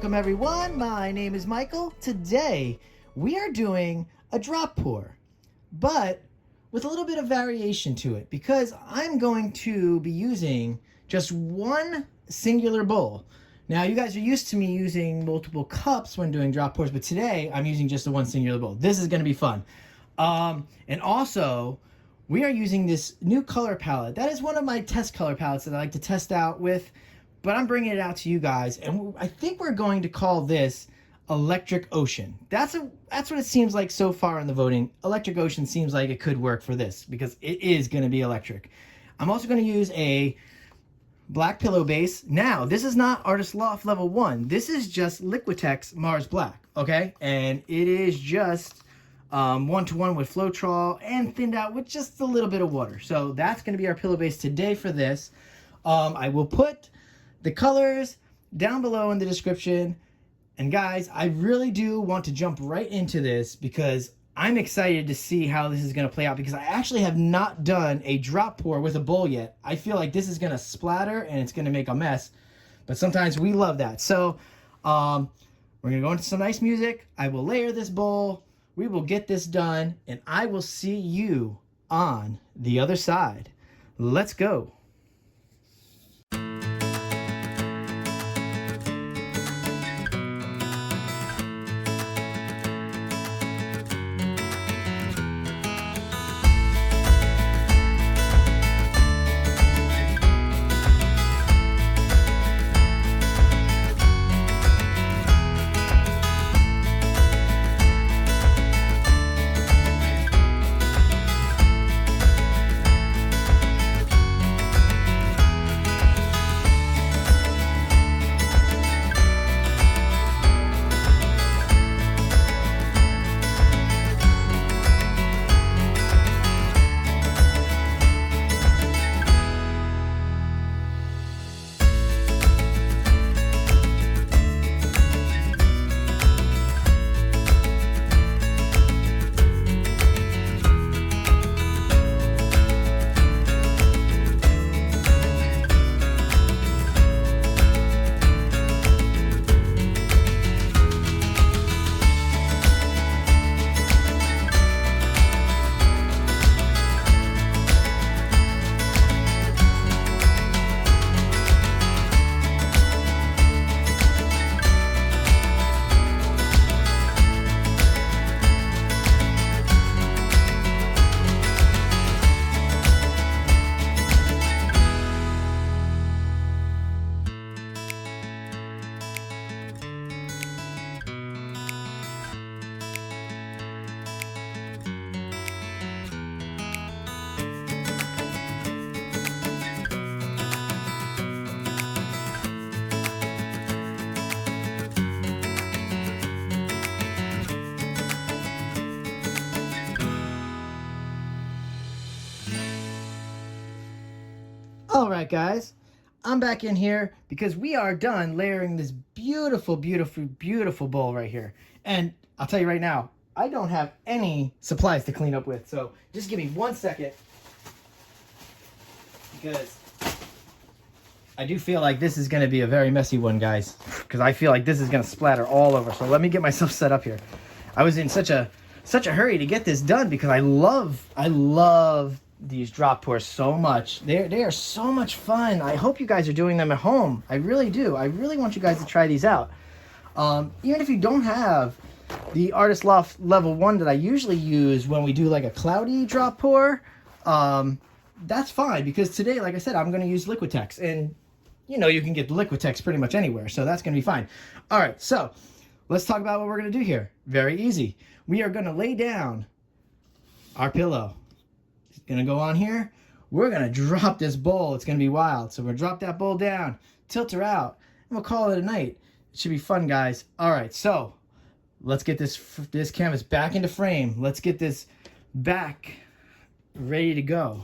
Welcome everyone, my name is Michael. Today we are doing a drop pour, but with a little bit of variation to it because I'm going to be using just one singular bowl. Now you guys are used to me using multiple cups when doing drop pours, but today I'm using just the one singular bowl. This is going to be fun. And also we are using this new color palette. That is one of my test color palettes that I like to test out with, but I'm bringing it out to you guys, and I think we're going to call this Electric Ocean. That's what it seems like so far in the voting. Electric Ocean seems like it could work for this because it is going to be electric. I'm also going to use a black pillow base. Now, this is not Artist Loft Level 1. This is just Liquitex Mars Black, okay? And it is just 1-to-1 with Floetrol and thinned out with just a little bit of water. So that's going to be our pillow base today for this. I will put the colors down below in the description. And guys, I really do want to jump right into this because I'm excited to see how this is going to play out, because I actually have not done a drop pour with a bowl yet. I feel like this is going to splatter and it's going to make a mess, but sometimes we love that. So we're going to go into some nice music. I will layer this bowl. We will get this done, and I will see you on the other side. Let's go. All right, guys, I'm back in here because we are done layering this beautiful, beautiful, beautiful bowl right here. And I'll tell you right now, I don't have any supplies to clean up with. So just give me 1 second, because I do feel like this is going to be a very messy one, guys, because I feel like this is going to splatter all over. So let me get myself set up here. I was in such a hurry to get this done because I love these drop pours so much. They are so much fun. I hope you guys are doing them at home. I really do. I really want you guys to try these out. Even if you don't have the Artist Loft Level 1 that I usually use when we do like a cloudy drop pour, that's fine, because today, like I said, I'm going to use Liquitex, and you know you can get the Liquitex pretty much anywhere, so that's going to be fine. All right, so let's talk about what we're going to do here. Very easy. We are going to lay down our pillow. Gonna go on here. We're gonna drop this bowl. It's gonna be wild. So we're gonna drop that bowl down, tilt her out, and we'll call it a night. It should be fun, guys. All right, so let's get this canvas back into frame. Let's get this back ready to go,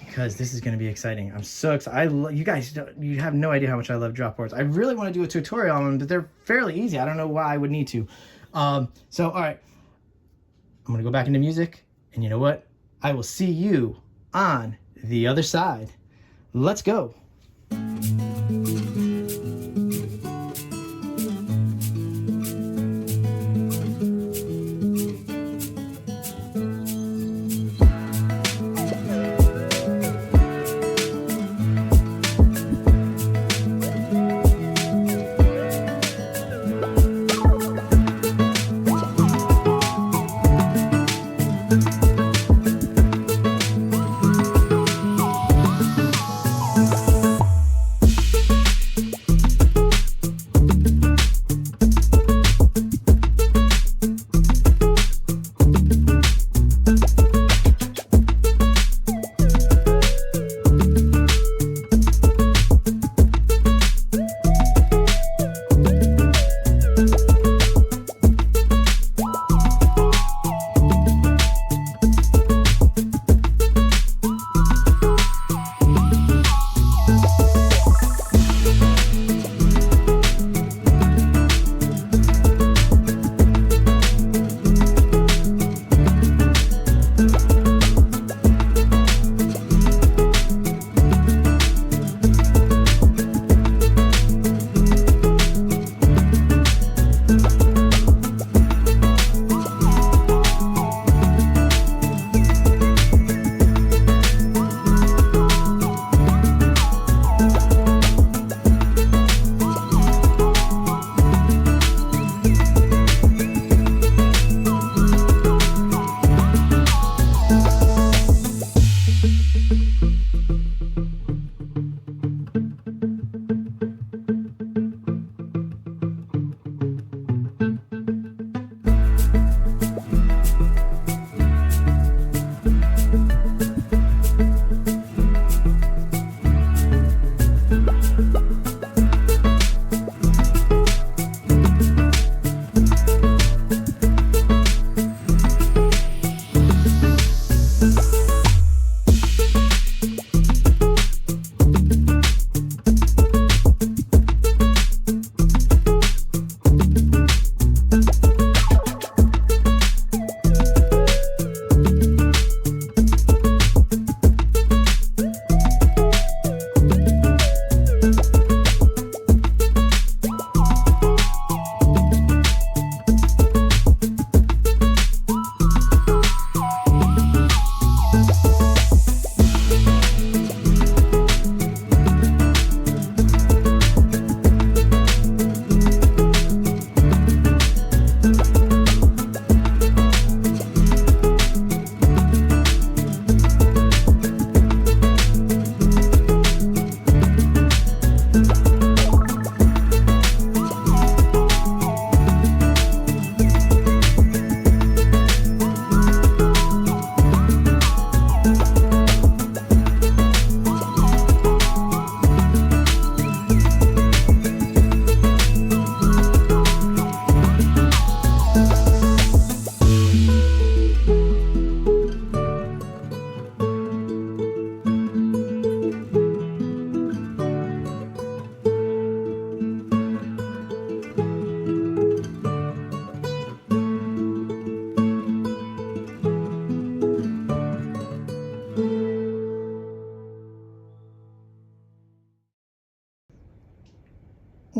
because this is gonna be exciting. I'm so excited. You guys, you have no idea how much I love drop boards. I really want to do a tutorial on them, but they're fairly easy. I don't know why I would need to. So all right, I'm gonna go back into music, and you know what? I will see you on the other side. Let's go.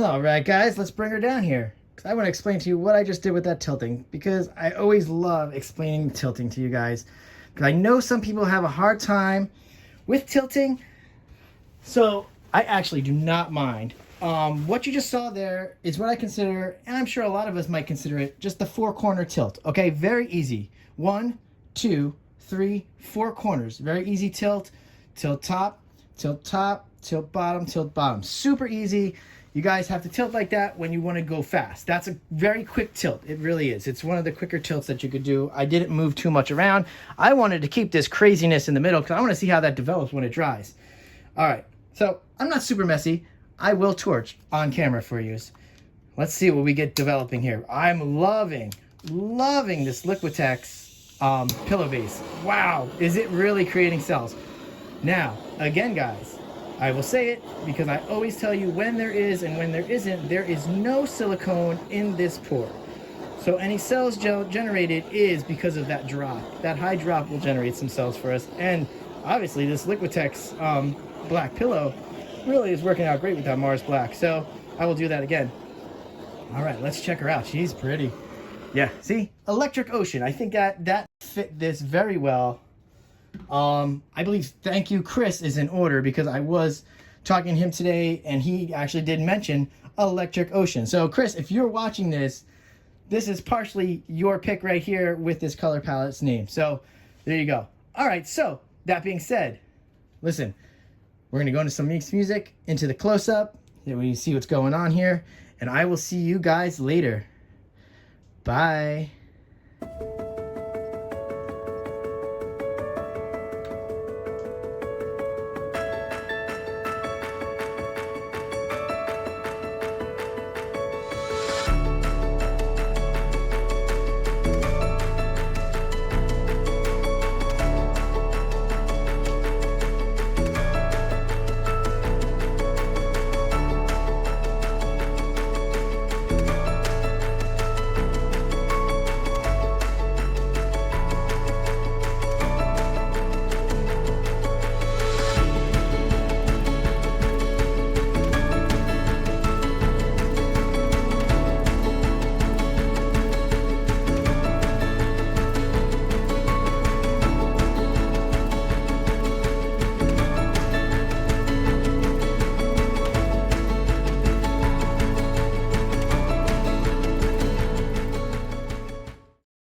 All right, guys, let's bring her down here. I want to explain to you what I just did with that tilting, because I always love explaining tilting to you guys, because I know some people have a hard time with tilting. So I actually do not mind. What you just saw there is what I consider, and I'm sure a lot of us might consider it, just the 4-corner tilt. Okay, very easy. 1, 2, 3, 4 corners. Very easy tilt. Tilt top, tilt top, tilt bottom, tilt bottom. Super easy. You guys have to tilt like that when you want to go fast. That's a very quick tilt. It really is. It's one of the quicker tilts that you could do. I didn't move too much around. I wanted to keep this craziness in the middle because I want to see how that develops when it dries. All right, so I'm not super messy. I will torch on camera for you. Let's see what we get developing here. I'm loving this Liquitex pillow base. Wow, is it really creating cells? Now, again, guys, I will say it because I always tell you when there is and when there isn't. There is no silicone in this pour. So any cells generated is because of that drop. That high drop will generate some cells for us. And obviously this Liquitex black pillow really is working out great with that Mars Black. So I will do that again. All right, let's check her out. She's pretty. Yeah, see? Electric Ocean. I think that fit this very well. I believe Thank You Chris is in order because I was talking to him today and he actually did mention Electric Ocean. So Chris, if you're watching this, this is partially your pick right here with this color palette's name. So there you go. All right, so that being said, listen, we're going to go into some mixed music, into the close-up, then we see what's going on here, and I will see you guys later. Bye.